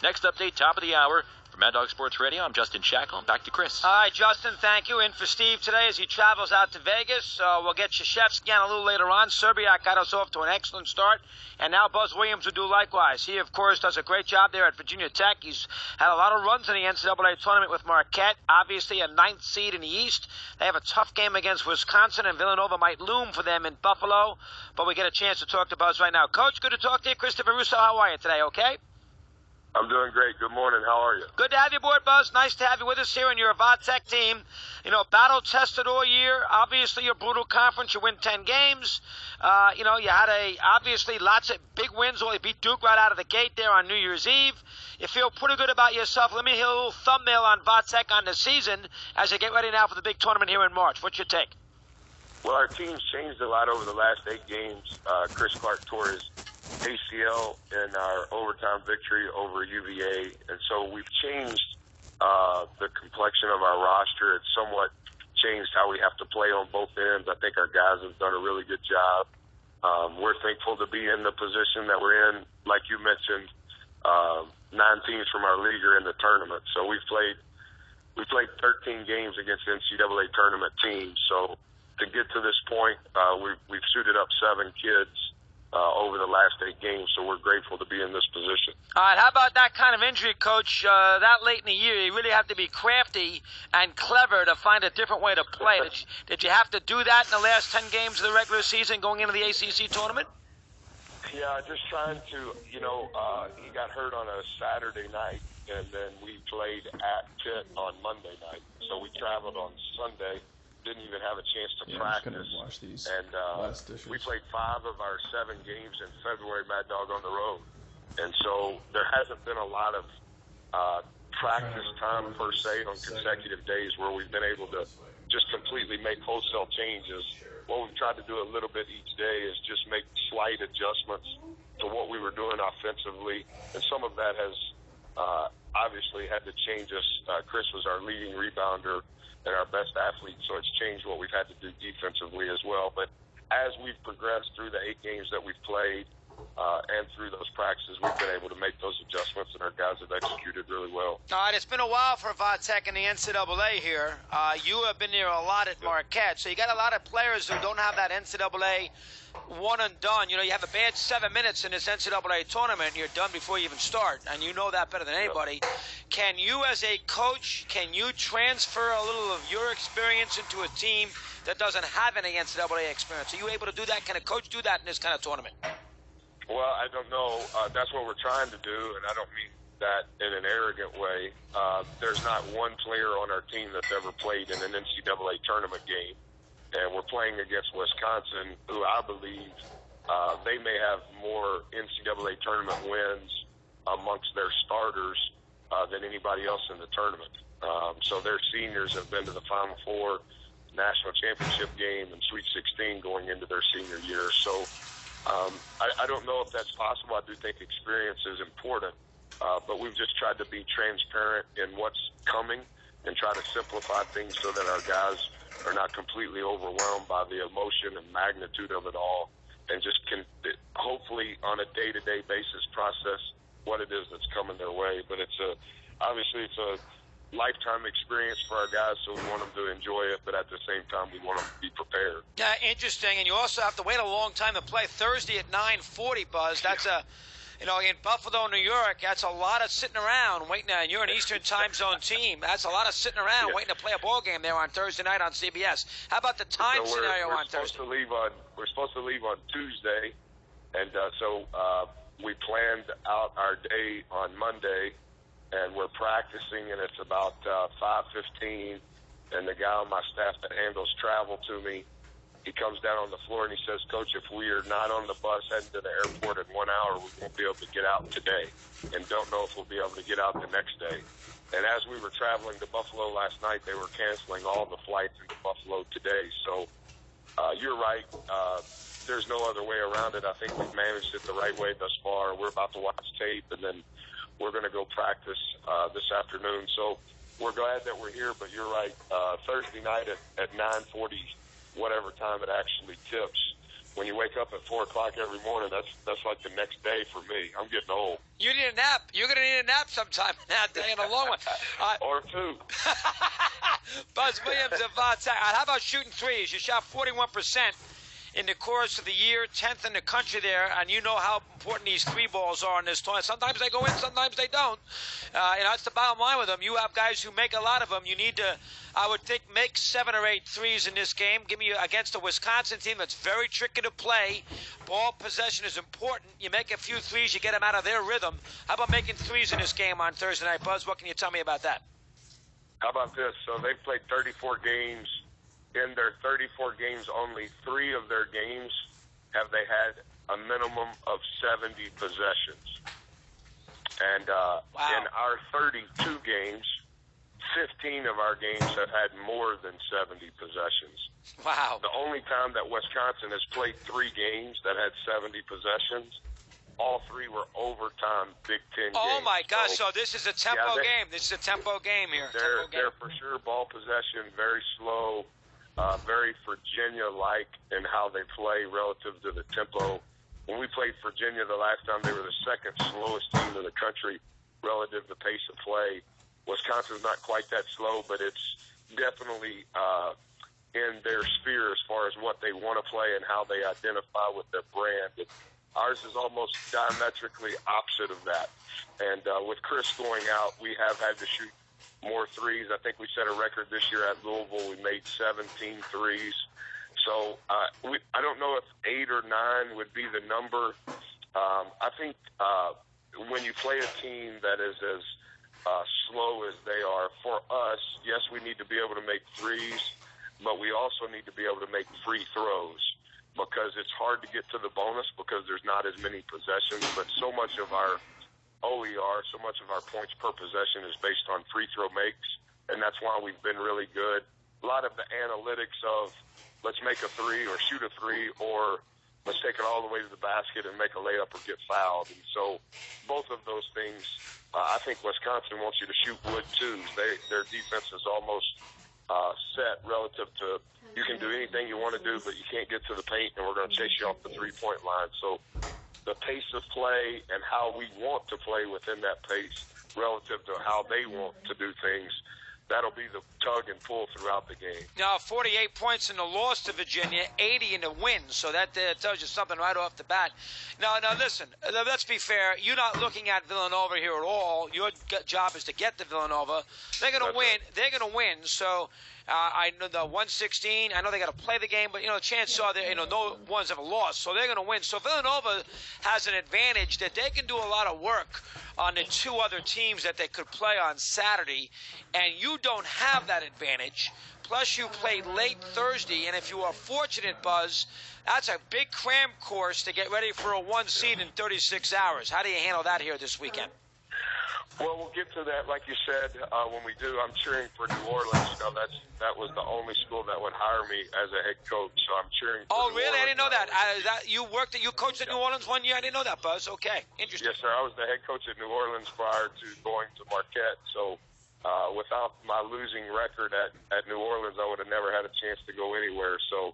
Next update, top of the hour. For Mad Dog Sports Radio, I'm Justin Shackle. Back to Chris. All right, Justin, thank you. In for Steve today as he travels out to Vegas. We'll get Krzyzewski again a little later on. Serbiak got us off to an excellent start, and now Buzz Williams will do likewise. He, of course, does a great job there at Virginia Tech. He's had a lot of runs in the NCAA tournament with Marquette, obviously a 9th seed in the East. They have a tough game against Wisconsin, and Villanova might loom for them in Buffalo, but we get a chance to talk to Buzz right now. Coach, good to talk to you. Christopher Russo, how are you today, okay? I'm doing great. Good morning. How are you? Good to have you aboard, Buzz. Nice to have you with us here in your Tech team. You know, battle-tested all year. Obviously, a brutal conference. You win 10 games. You had obviously lots of big wins. Well, you beat Duke right out of the gate there on New Year's Eve. You feel pretty good about yourself. Let me hear a little thumbnail on Tech on the season as you get ready now for the big tournament here in March. What's your take? Well, our team's changed a lot over the last 8 games. Chris Clark tore his ACL in our overtime victory over UVA, and so we've changed the complexion of our roster. It's somewhat changed how we have to play on both ends. I think our guys have done a really good job. We're thankful to be in the position that we're in. Like you mentioned, 9 teams from our league are in the tournament, so we played 13 games against NCAA tournament teams. So to get to this point, we've suited up 7 kids over the last 8 games, so we're grateful to be in this position. All right, how about that kind of injury, Coach? That late in the year, you really have to be crafty and clever to find a different way to play. Did you have to do that in the last 10 games of the regular season going into the ACC tournament? Yeah, just trying to, he got hurt on a Saturday night, and then we played at Pitt on Monday night. So we traveled on Sunday. Didn't even have a chance to practice, and we played 5 of our 7 games in February, Mad Dog, on the road, and so there hasn't been a lot of practice time per se on consecutive days where we've been able to just completely make wholesale changes. What we've tried to do a little bit each day is just make slight adjustments to what we were doing offensively, and some of that has obviously had to change us. Chris was our leading rebounder and our best athlete, so it's changed what we've had to do defensively as well. But as we've progressed through the 8 games that we've played and through those practices, we've been able to make those adjustments, and our guys have executed really well. All right, it's been a while for Tech in the NCAA here. You have been there a lot at Marquette, so you got a lot of players who don't have that NCAA one and done. You have a bad 7 minutes in this NCAA tournament, and you're done before you even start, and you know that better than anybody. Can you, as a coach, can you transfer a little of your experience into a team that doesn't have any NCAA experience? Are you able to do that? Can a coach do that in this kind of tournament? Well, I don't know. That's what we're trying to do, and I don't mean that in an arrogant way. There's not one player on our team that's ever played in an NCAA tournament game. And we're playing against Wisconsin, who I believe they may have more NCAA tournament wins amongst their starters than anybody else in the tournament. So their seniors have been to the Final Four, national championship game, and Sweet 16 going into their senior year. So I don't know if that's possible. I do think experience is important, but we've just tried to be transparent in what's coming and try to simplify things so that our guys are not completely overwhelmed by the emotion and magnitude of it all, and just can hopefully on a day-to-day basis process what it is that's coming their way. But obviously it's a lifetime experience for our guys, so we want them to enjoy it, but at the same time we want them to be prepared. Yeah, interesting, and you also have to wait a long time to play. Thursday at 9:40, Buzz. That's in Buffalo, New York, that's a lot of sitting around waiting. And you're an Eastern time zone team. That's a lot of sitting around waiting to play a ball game there on Thursday night on CBS. How about the time scenario on Thursday? We're supposed to leave on Tuesday, and so we planned out our day on Monday, and we're practicing, and it's about 5:15, and the guy on my staff that handles travel to me, he comes down on the floor and he says, "Coach, if we are not on the bus heading to the airport in 1 hour, we won't be able to get out today, and don't know if we'll be able to get out the next day." And as we were traveling to Buffalo last night, they were canceling all the flights into Buffalo today. So you're right. There's no other way around it. I think we've managed it the right way thus far. We're about to watch tape, and then we're going to go practice this afternoon. So we're glad that we're here, but you're right. Thursday night at 9:40, whatever time it actually tips, when you wake up at 4 o'clock every morning, that's like the next day for me. I'm getting old. You need a nap. You're going to need a nap sometime in that day, and a long one. Or two. Buzz Williams of how about shooting threes? You shot 41% in the course of the year, 10th in the country there, and you know how important these three balls are in this tournament. Sometimes they go in, sometimes they don't. That's the bottom line with them. You have guys who make a lot of them. You need to, I would think, make 7 or 8 threes in this game. Give me against a Wisconsin team that's very tricky to play. Ball possession is important. You make a few threes, you get them out of their rhythm. How about making threes in this game on Thursday night, Buzz? What can you tell me about that? How about this? So they played 34 games. In their 34 games, only 3 of their games have they had a minimum of 70 possessions. And wow. In our 32 games, 15 of our games have had more than 70 possessions. Wow. The only time that Wisconsin has played 3 games that had 70 possessions, all 3 were overtime Big Ten games. Oh, my gosh. So this is a tempo game. This is a tempo game here. They're for sure ball possession, very slow. Very Virginia-like in how they play relative to the tempo. When we played Virginia the last time, they were the second slowest team in the country relative to pace of play. Wisconsin's not quite that slow, but it's definitely in their sphere as far as what they want to play and how they identify with their brand. And ours is almost diametrically opposite of that. And with Chris going out, we have had to shoot more threes. I think we set a record this year at Louisville. We made 17 threes. So I don't know if 8 or 9 would be the number. I think when you play a team that is as slow as they are, for us, yes, we need to be able to make threes, but we also need to be able to make free throws because it's hard to get to the bonus because there's not as many possessions, but so much of our OER, so much of our points per possession is based on free throw makes, and that's why we've been really good. A lot of the analytics of let's make a 3 or shoot a 3 or let's take it all the way to the basket and make a layup or get fouled. And so both of those things, I think Wisconsin wants you to shoot wood twos. Their defense is almost set relative to you can do anything you want to do, but you can't get to the paint, and we're going to chase you off the three-point line. So the pace of play and how we want to play within that pace relative to how they want to do things, that'll be the tug and pull throughout the game. Now, 48 points in the loss to Virginia, 80 in the win, so that tells you something right off the bat. Now, listen, let's be fair. You're not looking at Villanova here at all. Your job is to get to Villanova. They're going to win. Right. They're going to win, so I know the 116. I know they got to play the game, but chances are that no one's have lost, so they're going to win. So Villanova has an advantage that they can do a lot of work on the 2 other teams that they could play on Saturday, and you don't have that advantage. Plus, you played late Thursday, and if you are fortunate, Buzz, that's a big cram course to get ready for a 1 seed in 36 hours. How do you handle that here this weekend? Well, we'll get to that, like you said, when we do. I'm cheering for New Orleans. That was the only school that would hire me as a head coach, so I'm cheering for New really? Orleans. I didn't know that. You coached at New Orleans 1 year? I didn't know that, Buzz. Okay, interesting. Yes, sir. I was the head coach at New Orleans prior to going to Marquette, so without my losing record at New Orleans, I would have never had a chance to go anywhere. So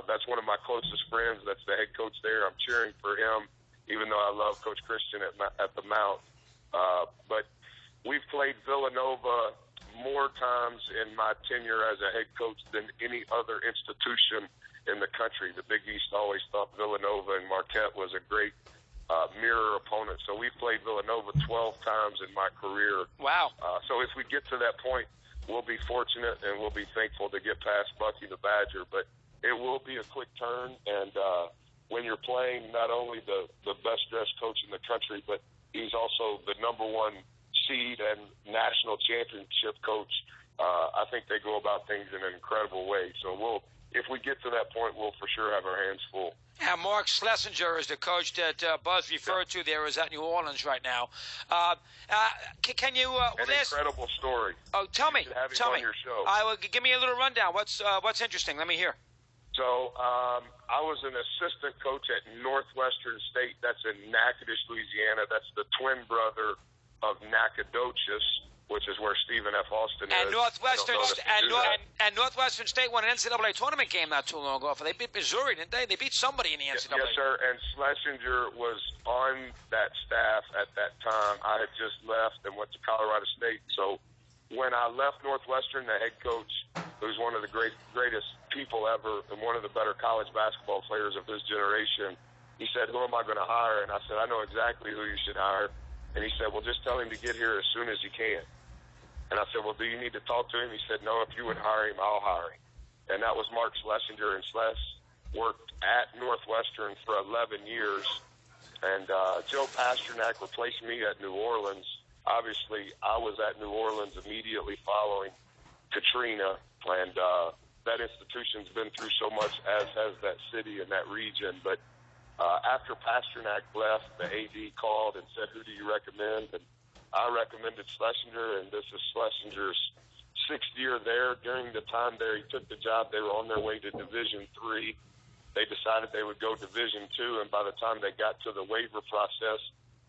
that's one of my closest friends. That's the head coach there. I'm cheering for him, even though I love Coach Christian at the Mount. But we've played Villanova more times in my tenure as a head coach than any other institution in the country. The Big East always thought Villanova and Marquette was a great mirror opponent. So we've played Villanova 12 times in my career. Wow. So if we get to that point, we'll be fortunate and we'll be thankful to get past Bucky the Badger. But it will be a quick turn. And when you're playing not only the best-dressed coach in the country, but he's also the number 1 seed and national championship coach. I think they go about things in an incredible way. So if we get to that point, we'll for sure have our hands full. And Mark Schlesinger is the coach that Buzz referred to there, is at New Orleans right now. Can you... incredible story. Oh, tell me. On your show. Give me a little rundown. What's interesting? Let me hear. So I was an assistant coach at Northwestern State. That's in Natchitoches, Louisiana. That's the twin brother of Nacogdoches. which is where Stephen F. Austin And is. Northwestern State won an NCAA tournament game not too long ago. They beat Missouri, didn't they? They beat somebody in the NCAA. Yes, sir. And Schlesinger was on that staff at that time. I had just left and went to Colorado State. So when I left Northwestern, the head coach, who's one of the greatest people ever and one of the better college basketball players of his generation, he said, "Who am I going to hire?" And I said, "I know exactly who you should hire." And he said, "Well, just tell him to get here as soon as he can." And I said, "Well, do you need to talk to him?" He said, "No, if you would hire him, I'll hire him." And that was Mark Schlesinger. And Schles worked at Northwestern for 11 years. And Joe Pasternak replaced me at New Orleans. Obviously, I was at New Orleans immediately following Katrina. And that institution's been through so much, as has that city and that region. But after Pasternak left, the AD called and said, "Who do you recommend?" And I recommended Schlesinger, and this is Schlesinger's 6th year there. During the time there he took the job, they were on their way to Division III. They decided they would go Division II, and by the time they got to the waiver process,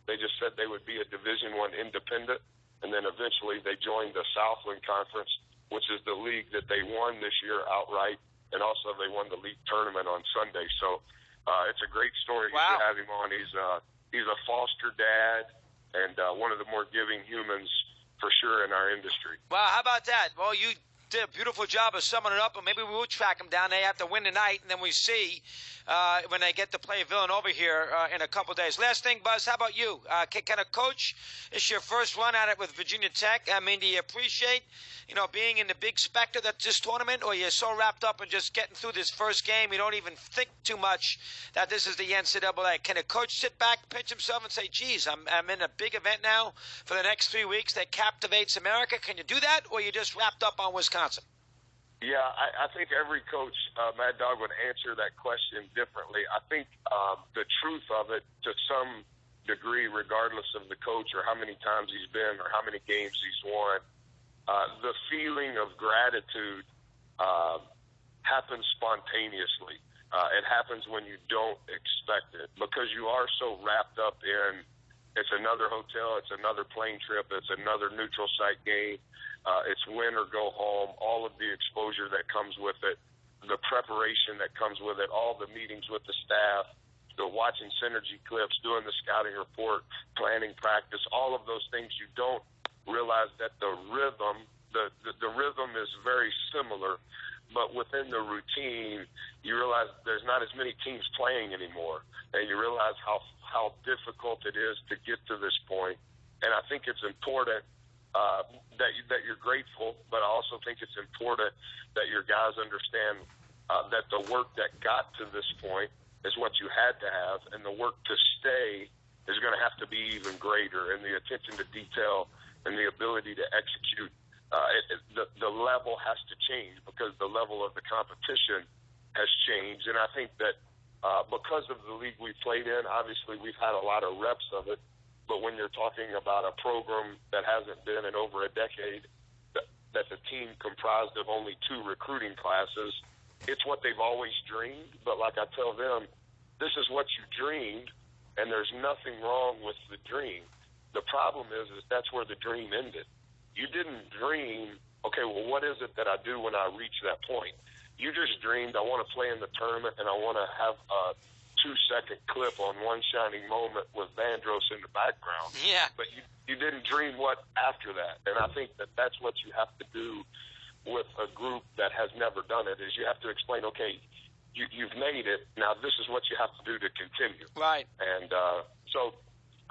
they just said they would be a Division I independent, and then eventually they joined the Southland Conference, which is the league that they won this year outright, and also they won the league tournament on Sunday. So it's a great story. Wow. You should have him on. He's a foster dad, and one of the more giving humans for sure in our industry. Well, how about that? Well, you did a beautiful job of summing it up, and maybe we will track them down. They have to win tonight, and then we see when they get to play Villanova here in a couple days. Last thing, Buzz, how about you? Can a coach, it's your first run at it with Virginia Tech. I mean, do you appreciate, being in the big specter that's this tournament, or you're so wrapped up in just getting through this first game, you don't even think too much that this is the NCAA? Can a coach sit back, pinch himself, and say, geez, I'm in a big event now for the next 3 weeks that captivates America? Can you do that, or you just wrapped up on Wisconsin? Yeah, I think every coach, Mad Dog, would answer that question differently. I think the truth of it, to some degree, regardless of the coach or how many times he's been or how many games he's won, the feeling of gratitude happens spontaneously. It happens when you don't expect it, because you are so wrapped up in it's another hotel, it's another plane trip, it's another neutral site game. It's win or go home, all of the exposure that comes with it, the preparation that comes with it, all the meetings with the staff, the watching synergy clips, doing the scouting report, planning practice, all of those things. You don't realize that the rhythm is very similar, but within the routine, you realize there's not as many teams playing anymore, and you realize how difficult it is to get to this point. And I think it's important that you're grateful, but I also think it's important that your guys understand that the work that got to this point is what you had to have, and the work to stay is going to have to be even greater, and the attention to detail and the ability to execute. The level has to change because the level of the competition has changed, and I think that because of the league we played in, obviously we've had a lot of reps of it. But when you're talking about a program that hasn't been in over a decade, that's a team comprised of only 2 recruiting classes, it's what they've always dreamed. But like I tell them, this is what you dreamed, and there's nothing wrong with the dream. The problem is that's where the dream ended. You didn't dream, okay, well, what is it that I do when I reach that point? You just dreamed, I want to play in the tournament, and I want to have a 2-second clip on One Shining Moment with Vandross in the background. Yeah. But you didn't dream what after that. And I think that that's what you have to do with a group that has never done it, is you have to explain, okay, you've made it. Now this is what you have to do to continue. Right. And so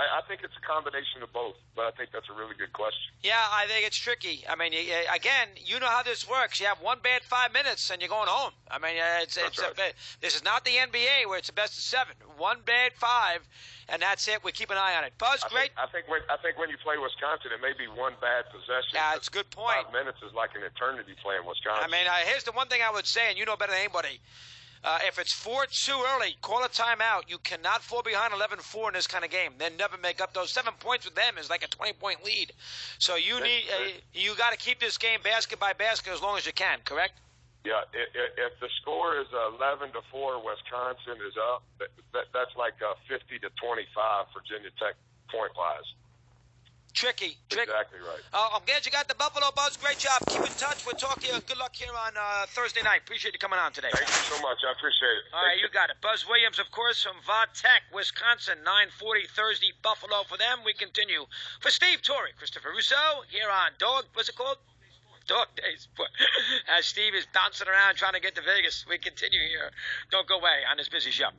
I think it's a combination of both, but I think that's a really good question. Yeah, I think it's tricky. I mean, again, you know how this works. You have one bad 5 minutes, and you're going home. I mean, this is not the NBA where it's a best of 7. One bad 5, and that's it. We keep an eye on it. Buzz, great. I think when you play Wisconsin, it may be one bad possession. Yeah, it's a good point. 5 minutes is like an eternity playing Wisconsin. I mean, here's the one thing I would say, and you know better than anybody. If it's 4 too early, call a timeout. You cannot fall behind 11-4 in this kind of game. They never make up those 7 points with them is like a 20-point lead. So you got to keep this game basket by basket as long as you can. Correct? Yeah. If the score is 11-4, Wisconsin is up. That's like 50-25 Virginia Tech point wise. Tricky. Exactly right. I'm glad you got the Buffalo Buzz. Great job. Keep in touch. We'll talk to you. Good luck here on Thursday night. Appreciate you coming on today. Thank you so much. I appreciate it. All right, you got it. Buzz Williams, of course, from Vatech, Wisconsin, 9:40 Thursday, Buffalo for them. We continue. For Steve Torrey, Christopher Russo, here on what's it called? Dog Days. As Steve is bouncing around trying to get to Vegas, we continue here. Don't go away on this busy show.